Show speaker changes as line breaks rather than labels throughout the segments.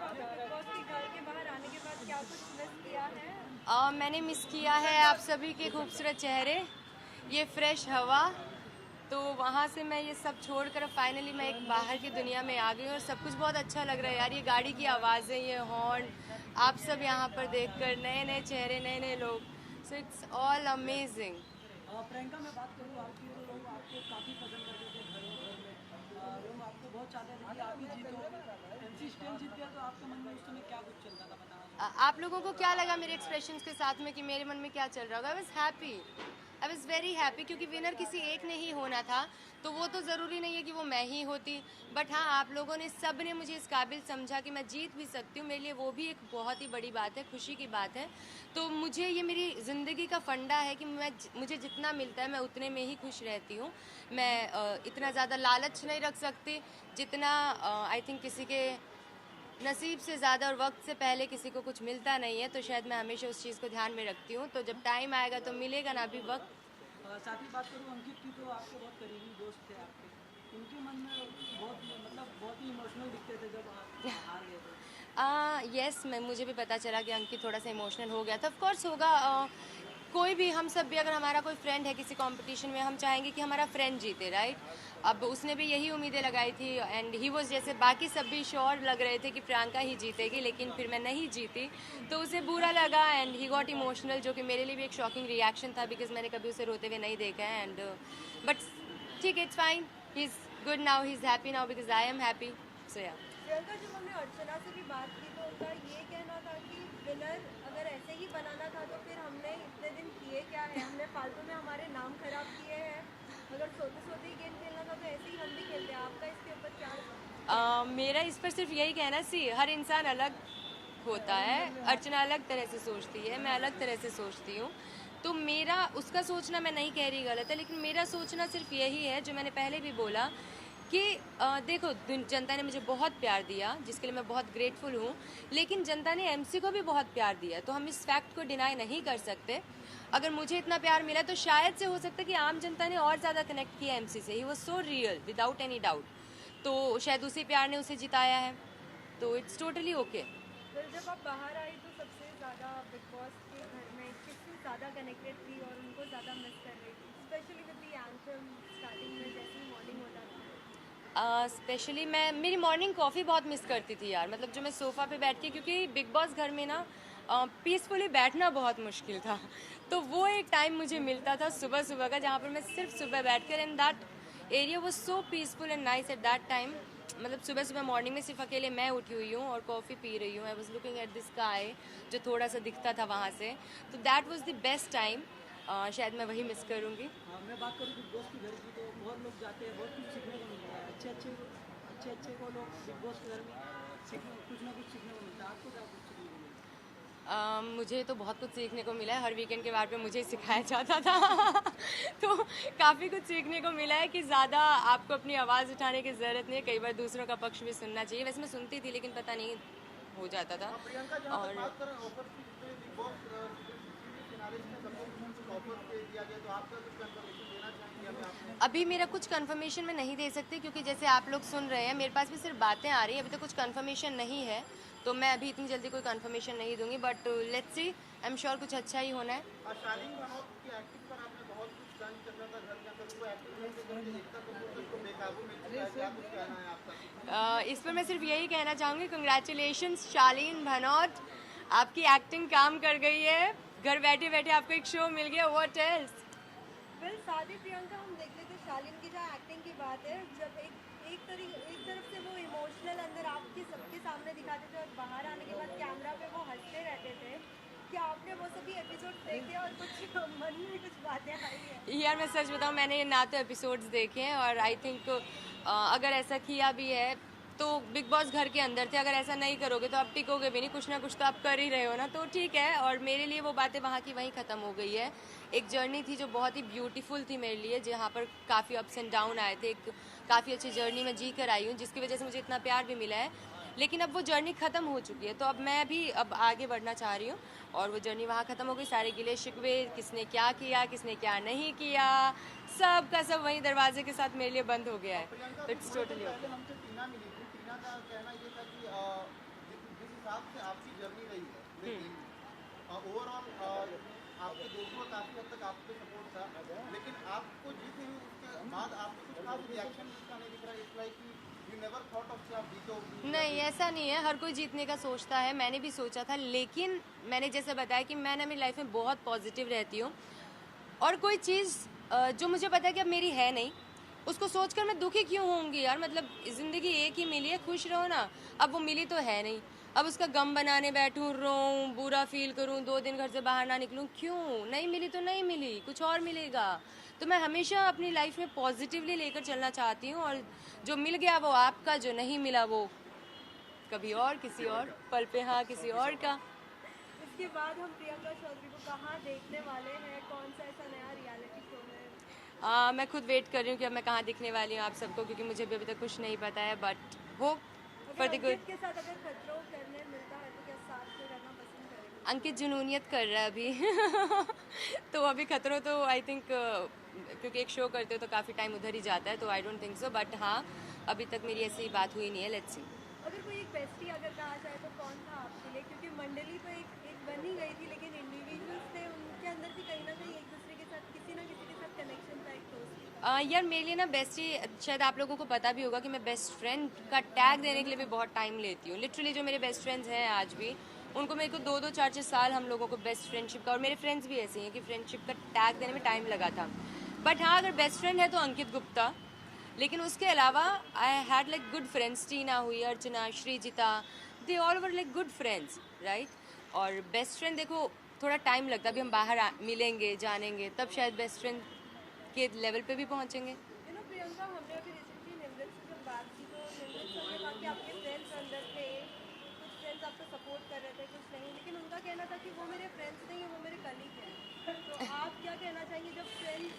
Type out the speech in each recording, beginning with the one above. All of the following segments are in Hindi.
आपने बिग बॉस के घर के बाहर आने के बाद क्या कुछ मिस किया है?
मैंने मिस किया है आप सभी के खूबसूरत चेहरे, ये फ्रेश हवा। तो वहाँ से मैं ये सब छोड़कर फाइनली मैं एक बाहर की दुनिया में आ गई हूँ और सब कुछ बहुत अच्छा लग रहा है यार। ये गाड़ी की आवाज़ें, ये हॉर्न, आप सब यहाँ पर देखकर नए नए चेहरे, नए नए लोग, so it's all amazing.
Priyanka, मैं बात करूँ आपकी तो लोग आपको काफ़ी पसंद करते थे घर में। लोग आपको बहुत चाहते थे कि आप ही जीतो। एमसी स्टैन जीत गया तो आपके मन में उस समय क्या कुछ चल रहा था, बताना चाहूँगा।
आप लोगों को क्या लगा मेरे एक्सप्रेशंस के साथ में कि मेरे मन में क्या चल रहा होगा? I was happy, I was very happy, क्योंकि विनर किसी एक ने ही होना था। तो वो तो ज़रूरी नहीं है कि वो मैं ही होती, बट हाँ, आप लोगों ने, सब ने मुझे इस काबिल समझा कि मैं जीत भी सकती हूँ। मेरे लिए वो भी एक बहुत ही बड़ी बात है, खुशी की बात है। तो मुझे ये मेरी ज़िंदगी का फंडा है कि मुझे जितना मिलता है मैं उतने में ही खुश रहती हूँ। मैं इतना ज़्यादा लालच नहीं रख सकती जितना आई थिंक किसी के नसीब से ज़्यादा और वक्त से पहले किसी को कुछ मिलता नहीं है। तो शायद मैं हमेशा उस चीज़ को ध्यान में रखती हूँ। तो जब टाइम आएगा तो मिलेगा ना भी वक्त।
साथ ही बात करूँ अंकित की, तो आपके बहुत करीबी दोस्त थे आपके। उनके मन में बहुत मतलब बहुत ही इमोशनल दिखते थे जब आप हार गए थे।
यस, मैं मुझे भी पता चला कि अंकित थोड़ा सा इमोशनल हो गया था। ऑफ कोर्स होगा। कोई भी, हम सब भी, अगर हमारा कोई फ्रेंड है किसी कंपटीशन में, हम चाहेंगे कि हमारा फ्रेंड जीते, राइट? अब उसने भी यही उम्मीदें लगाई थी एंड ही वाज, जैसे बाकी सब भी श्योर लग रहे थे कि प्रियंका ही जीतेगी, लेकिन फिर मैं नहीं जीती तो उसे बुरा लगा एंड ही गॉट इमोशनल, जो कि मेरे लिए भी एक शॉकिंग रिएक्शन था बिकॉज मैंने कभी उसे रोते हुए नहीं देखा है। एंड बट ठीक है, it's fine, he is good now, he is happy now because I am happy, so yeah.
Priyanka, जब हमने अर्चना से भी बात की तो उनका ये कहना था कि विनर अगर ऐसे ही बनाना था तो फिर हमने इतने दिन किए क्या है, हमने फालतू में हमारे नाम खराब किए हैं। अगर सोते सोते ही गेम खेलना था तो ऐसे ही हम भी खेलते हैं। आपका इसके ऊपर क्या?
मेरा इस पर सिर्फ यही कहना, सी हर इंसान अलग होता है। अर्चना अलग तरह से सोचती है, मैं अलग तरह से सोचती हूँ। तो मेरा, उसका सोचना मैं नहीं कह रही गलत है, लेकिन मेरा सोचना सिर्फ यही है जो मैंने पहले भी बोला कि देखो, जनता ने मुझे बहुत प्यार दिया जिसके लिए मैं बहुत ग्रेटफुल हूँ, लेकिन जनता ने एमसी को भी बहुत प्यार दिया, तो हम इस फैक्ट को डिनाई नहीं कर सकते। अगर मुझे इतना प्यार मिला तो शायद से हो सकता है कि आम जनता ने और ज़्यादा कनेक्ट किया एमसी से। He was so real without any doubt. तो शायद उसी प्यार ने उसे जिताया है, तो इट्स टोटली ओके।
फिर जब आप बाहर आई तो सबसे ज़्यादा बिग बॉस के घर में किससे ज़्यादा कनेक्टेड थी और उनको ज़्यादा मिस कर रही थी, specially with the anthem starting में जैसे ही मॉर्निंग होता था?
स्पेशली मैं मेरी मॉर्निंग कॉफ़ी बहुत मिस करती थी यार। मतलब जो मैं सोफ़ा पे बैठ के, क्योंकि बिग बॉस घर में ना पीसफुली बैठना बहुत मुश्किल था, तो वो एक टाइम मुझे मिलता था सुबह सुबह का जहाँ पर मैं सिर्फ सुबह बैठ कर, and that area was so peaceful and nice at that time. मतलब सुबह सुबह मॉर्निंग में सिर्फ अकेले मैं उठी हुई हूँ और कॉफ़ी पी रही हूँ। I was looking at the sky, जो थोड़ा सा दिखता था वहाँ से। तो that was the best time. शायद मैं वही मिस करूँगी।
मैं बात करूँ बिग बॉस के घर की, तो बहुत लोग जाते हैं, बहुत कुछ सीखने को मिलता है। अच्छे को लोग बिग बॉस के घर में कुछ ना कुछ सीखने को मिलता है। आपको क्या कुछ सीखने को मिलता है?
मुझे तो बहुत कुछ सीखने को मिला है। हर वीकेंड के बार पे मुझे सिखाया जाता था तो काफ़ी कुछ सीखने को मिला है कि ज़्यादा आपको अपनी आवाज़ उठाने की ज़रूरत नहीं है। कई बार दूसरों का पक्ष भी सुनना चाहिए। वैसे मैं सुनती थी लेकिन पता नहीं हो जाता था।
प्रियंका, जहाँ तक
और
बात करें ऑफर की, जितने बिग बॉस फिनालिस्ट में सबको कुछ ऑफर दिया गया, तो आपका कुछ कंफर्मेशन देना चाहेंगे अभी आपने?
अभी मेरा कुछ कंफर्मेशन मैं नहीं दे सकती, क्योंकि जैसे आप लोग सुन रहे हैं मेरे पास भी सिर्फ बातें आ रही हैं, अभी तो कुछ कंफर्मेशन नहीं है। तो मैं अभी इतनी जल्दी कोई कंफर्मेशन नहीं दूंगी, but let's see, I am sure कुछ अच्छा ही होना है।
शालीन भनोट की एक्टिंग पर आपने बहुत कुछ डन कर रहा था घर के अंदर, वो एक्टिंग करते करते एकता कपूर तो उसको बेकाबू में किया है। क्या कुछ कहना है आपका?
इस पर मैं सिर्फ यही कहना चाहूँगी, कंग्रेचुलेशंस शालीन भनोट, आपकी एक्टिंग काम कर गई है। घर बैठे बैठे आपको एक शो मिल गया, व्हाट एल्स।
फिर शादी प्रियंका, हम देख लेते शालीन की जहाँ एक्टिंग की बात है, जब एक तरफ से वो इमोशनल अंदर आपके सबके सामने दिखाते थे और बाहर आने के बाद कैमरा पे वो हंसते रहते थे। क्या आपने वो सभी एपिसोड देखे और कुछ मन में कुछ बातें आई है?
यार मैं सच बताऊँ, मैंने ये ना तो एपिसोड्स देखे हैं और आई थिंक अगर ऐसा किया भी है तो बिग बॉस घर के अंदर थे। अगर ऐसा नहीं करोगे तो आप टिकोगे भी नहीं, कुछ ना कुछ तो आप कर ही रहे हो ना, तो ठीक है। और मेरे लिए वो बातें वहाँ की वहीं ख़त्म हो गई है। एक जर्नी थी जो बहुत ही ब्यूटीफुल थी मेरे लिए, जहाँ पर काफ़ी अप्स एंड डाउन आए थे। एक काफ़ी अच्छी जर्नी में जी कर आई हूँ, जिसकी वजह से मुझे इतना प्यार भी मिला है। लेकिन अब वो जर्नी ख़त्म हो चुकी है, तो अब मैं भी अब आगे बढ़ना चाह रही हूँ और वो जर्नी वहाँ ख़त्म हो गई। सारे गिले शिकवे, किसने क्या किया किसने क्या नहीं किया, सब का सब वहीं दरवाजे के साथ मेरे लिए बंद हो गया है।
प्रियंका,
तो इट्स टोटली
पहले
ओके।
हमसे टीना मिली थी। टीना का कहना ये था कि हिसाब से आपकी जर्नी रही है लेकिन ओवरऑल आपके दोस्तों का काफी हद तक आप पे सपोर्ट था, लेकिन आपको जीतने में उसके बाद आपको कुछ खास रिएक्शन इसका नहीं दिख रहा है। It's like you never thought of कि आप जीतोगे।
नहीं, ऐसा नहीं है, हर कोई जीतने का सोचता है, मैंने भी सोचा था, लेकिन मैंने जैसे बताया कि मैं ना मेरी लाइफ में बहुत पॉजिटिव रहती हूँ, और कोई चीज़ जो मुझे पता है कि अब मेरी है नहीं, उसको सोचकर मैं दुखी क्यों होंगी यार। मतलब ज़िंदगी एक ही मिली है, खुश रहो ना। अब वो मिली तो है नहीं, अब उसका गम बनाने बैठूं, रोऊं, बुरा फील करूं, 2 दिन घर से बाहर ना निकलूं, क्यों? नहीं मिली तो नहीं मिली, कुछ और मिलेगा। तो मैं हमेशा अपनी लाइफ में पॉजिटिवली लेकर चलना चाहती हूँ, और जो मिल गया वो आपका, जो नहीं मिला वो कभी और, किसी और पल पे, हाँ, किसी और का।
इसके बाद हम प्रियंका चौधरी को कहाँ देखने वाले हैं, कौन सा ऐसा नया रियलिटी शो में?
मैं खुद वेट कर रही हूँ कि अब मैं कहाँ दिखने वाली हूँ आप सबको, क्योंकि मुझे भी अभी तक कुछ नहीं पता है, but hope for the good.
Ankit के साथ अगर खतरों करने मिलता है तो क्या साथ में रहना पसंद करेंगे?
अंकित जुनूनियत कर रहा है अभी तो अभी खतरों तो आई थिंक क्योंकि एक शो करते हो तो काफ़ी टाइम उधर ही जाता है, तो I don't think so, but हाँ, अभी तक मेरी ऐसी बात हुई नहीं है। Let's see.
अगर कोई एक बेस्टी अगर कहा जाए तो कौन था आपके लिए? क्योंकि मंडली तो एक बन ही गई थी, लेकिन इंडिविजुअल्स थे, उनके अंदर भी कहीं ना कहीं एक दूसरे के साथ किसी ना किसी के साथ कनेक्शन था, एक दोस्ती।
यार मेरे लिए ना बेस्टी, शायद आप लोगों को पता भी होगा कि मैं बेस्ट फ्रेंड का टैग देने के लिए भी बहुत टाइम लेती हूँ। लिटरली जो मेरे बेस्ट फ्रेंड्स हैं आज भी, उनको मेरे को 2-2, 4-4 साल हम लोगों को बेस्ट फ्रेंडशिप का, और मेरे फ्रेंड्स भी ऐसे हैं कि फ्रेंडशिप का टैग देने में टाइम लगा था। बट हाँ, अगर बेस्ट फ्रेंड है तो अंकित गुप्ता, लेकिन उसके अलावा I had like good friends, Tina हुई, Archana, Srijita, they all were like good friends, right. और बेस्ट फ्रेंड देखो थोड़ा टाइम लगता है, अभी हम बाहर मिलेंगे, जानेंगे, तब शायद बेस्ट फ्रेंड के लेवल पे भी पहुंचेंगे।
यू नो प्रियंका, हमने अभी रिसेंटली निमृत से जब बात की तो निमृत सर ने कहा कि आपके फ्रेंड्स अंदर थे, कुछ फ्रेंड्स आपको सपोर्ट कर रहे थे, कुछ नहीं, लेकिन उनका कहना था कि वो मेरे फ्रेंड्स नहीं है, वो मेरे कलीग हैं। तो आप क्या कहना चाहेंगे जब फ्रेंड्स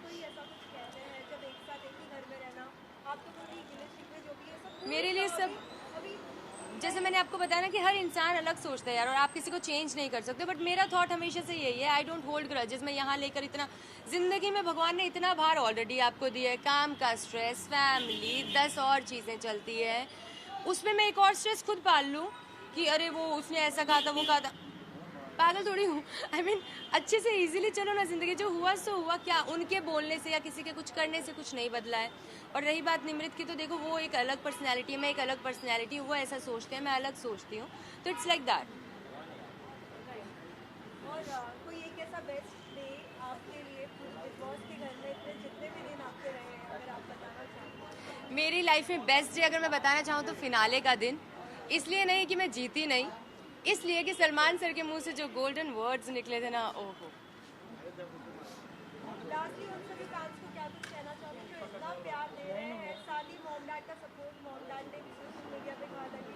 को ही ऐसा कुछ कहते हैं, जब एक साथ एक ही घर में रहना, आप तो पूरी गिले शिकवे जो भी है सब
मेरे लिए सब,
अभी
जैसे मैंने आपको बताया ना कि हर इंसान अलग सोचता है यार, और आप किसी को चेंज नहीं कर सकते, बट मेरा थॉट हमेशा से यही है, आई डोंट होल्ड ग्रजेस। मैं यहाँ लेकर इतना, जिंदगी में भगवान ने इतना भार ऑलरेडी आपको दिया है, काम का स्ट्रेस, फैमिली, 10 और चीज़ें चलती है, उसमें मैं एक और स्ट्रेस खुद पाल लूँ कि अरे वो उसने ऐसा कहा था, वो कहा था। पागल थोड़ी हूँ। आई मीन अच्छे से इजीली चलो ना, जिंदगी जो हुआ सो हुआ, क्या उनके बोलने से या किसी के कुछ करने से कुछ नहीं बदला है। और रही बात निमृत की, तो देखो वो एक अलग पर्सनैलिटी है, मैं एक अलग पर्सनैलिटी हूँ, वो ऐसा सोचते हैं, मैं अलग सोचती हूँ, तो इट्स लाइक दैट।
और कोई एक ऐसा बेस्ट डे आपके लिए बिग बॉस के घर में इतने जितने भी दिन आपके रहे हैं, अगर आप बताना चाहें?
मेरी लाइफ में बेस्ट डे अगर मैं बताना चाहूँ तो फिनाले का दिन, इसलिए नहीं कि मैं जीती नहीं, इसलिए कि सलमान सर के मुंह से जो गोल्डन वर्ड्स निकले थे ना, ओहो।
लास्टली उन सभी फैंस को क्या कुछ कहना चाहोगे जो इतना प्यार दे रहे हैं? साथ ही मॉम डैड का सपोर्ट, मॉम डैड ने भी सोशल मीडिया पे कहा था कि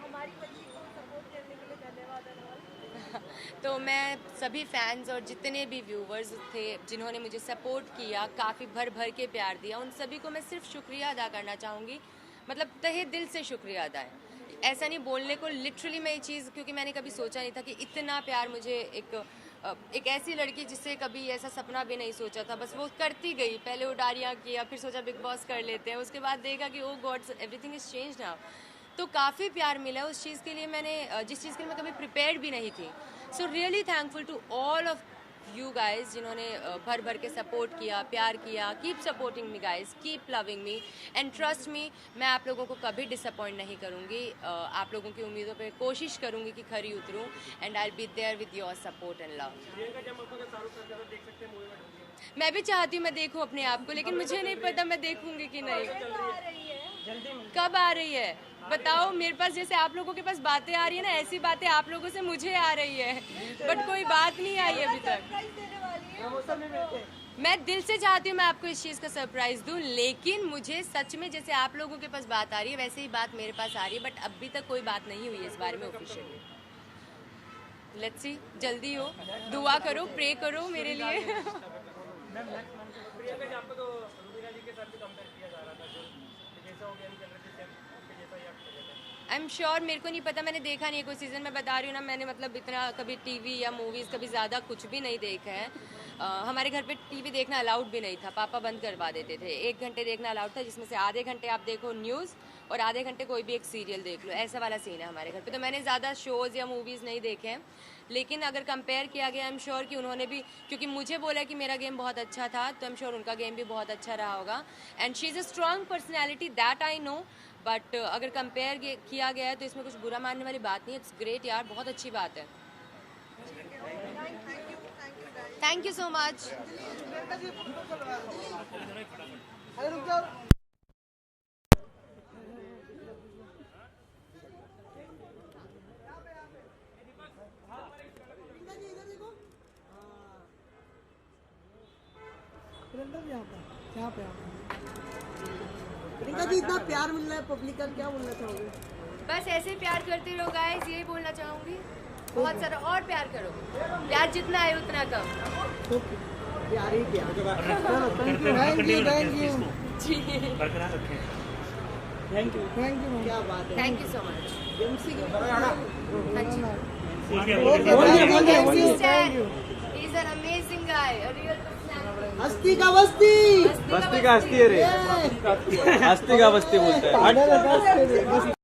हमारी बच्ची को सपोर्ट करने के लिए धन्यवाद अनवर।
तो मैं सभी फैंस और जितने भी व्यूवर्स थे जिन्होंने मुझे सपोर्ट किया, काफ़ी भर भर के प्यार दिया, उन सभी को मैं सिर्फ शुक्रिया अदा करना चाहूँगी, मतलब तहे दिल से शुक्रिया अदा है। ऐसा नहीं बोलने को, लिटरली मैं ये चीज़, क्योंकि मैंने कभी सोचा नहीं था कि इतना प्यार मुझे एक ऐसी लड़की जिससे कभी ऐसा सपना भी नहीं सोचा था, बस वो करती गई, पहले उडारियाँ किया, फिर सोचा बिग बॉस कर लेते हैं, उसके बाद देखा कि oh God everything is change now, तो काफ़ी प्यार मिला उस चीज़ के लिए, मैंने जिस चीज़ के लिए मैं कभी प्रिपेयर्ड भी नहीं थी। So really thankful to all of you guys जिन्होंने भर भर के सपोर्ट किया, प्यार किया। Keep supporting me guys, keep loving me and trust me, मैं आप लोगों को कभी डिसअपॉइंट नहीं करूँगी। आप लोगों की उम्मीदों पे कोशिश करूँगी कि खरी उतरूँ, and I will be there with your support and love. मैं भी चाहती हूँ मैं देखूँ अपने आप को, लेकिन मुझे नहीं पता मैं देखूँगी कि नहीं। कब आ रही है बताओ? मेरे पास जैसे आप लोगों के पास बातें आ रही है ना, ऐसी बातें आप लोगों से मुझे आ रही है, बट कोई बात नहीं आई अभी तक। मैं दिल से चाहती हूँ मैं आपको इस चीज़ का सरप्राइज दूँ, लेकिन मुझे सच में जैसे आप लोगों के पास बात आ रही है वैसे ही बात मेरे पास आ रही है, बट अभी तक कोई बात नहीं हुई है इस बारे में ऑफिशियली। लेट्स सी, जल्दी हो, दुआ करो, प्रे करो मेरे लिए।
प्रियंका जी, आपको तो रुबीना जी के साथ भी कंपेयर किया जा रहा था, जो जैसा हो गया नहीं चल रहा था, आपके जैसा ही आप चले गए।
आई एम श्योर, मेरे को नहीं पता, मैंने देखा नहीं है कोई सीज़न, मैं बता रही हूँ ना, मैंने मतलब इतना कभी टीवी या मूवीज़ कभी ज़्यादा कुछ भी नहीं देखा है। हमारे घर पे टीवी देखना अलाउड भी नहीं था, पापा बंद करवा देते थे। 1 घंटे देखना अलाउड था, जिसमें से आधे घंटे आप देखो न्यूज़ और आधे घंटे कोई भी एक सीरियल देख लो, ऐसा वाला सीन है हमारे घर पे। तो मैंने ज़्यादा शोज़ या मूवीज़ नहीं देखे हैं, लेकिन अगर कंपेयर किया गया, आई एम श्योर कि उन्होंने भी, क्योंकि मुझे बोला कि मेरा गेम बहुत अच्छा था, तो आई एम श्योर उनका गेम भी बहुत अच्छा रहा होगा। And she is a strong personality, that I know, but अगर कंपेयर किया गया है तो इसमें कुछ बुरा मानने वाली बात नहीं है। इट्स ग्रेट यार, बहुत अच्छी बात है। Thank you so much.
यहाँ पे प्रियंका जी, इतना प्यार मिल रहा है पब्लिक का, क्या बोलना चाहोगे?
बस ऐसे प्यार करते रहो गाइस, यही बोलना चाहूँगी। बहुत सारा और प्यार करो, प्यार जितना है उतना कम।
प्यार ही प्यार। चलो, थैंक यू क्या बात है।
Thank you so much.
MC के
He's an amazing guy, a real personality.
हस्ती का बस्ती,
बस्ती का हस्ती है रे,
ये।
हस्ती का बस्ती बोलते हैं।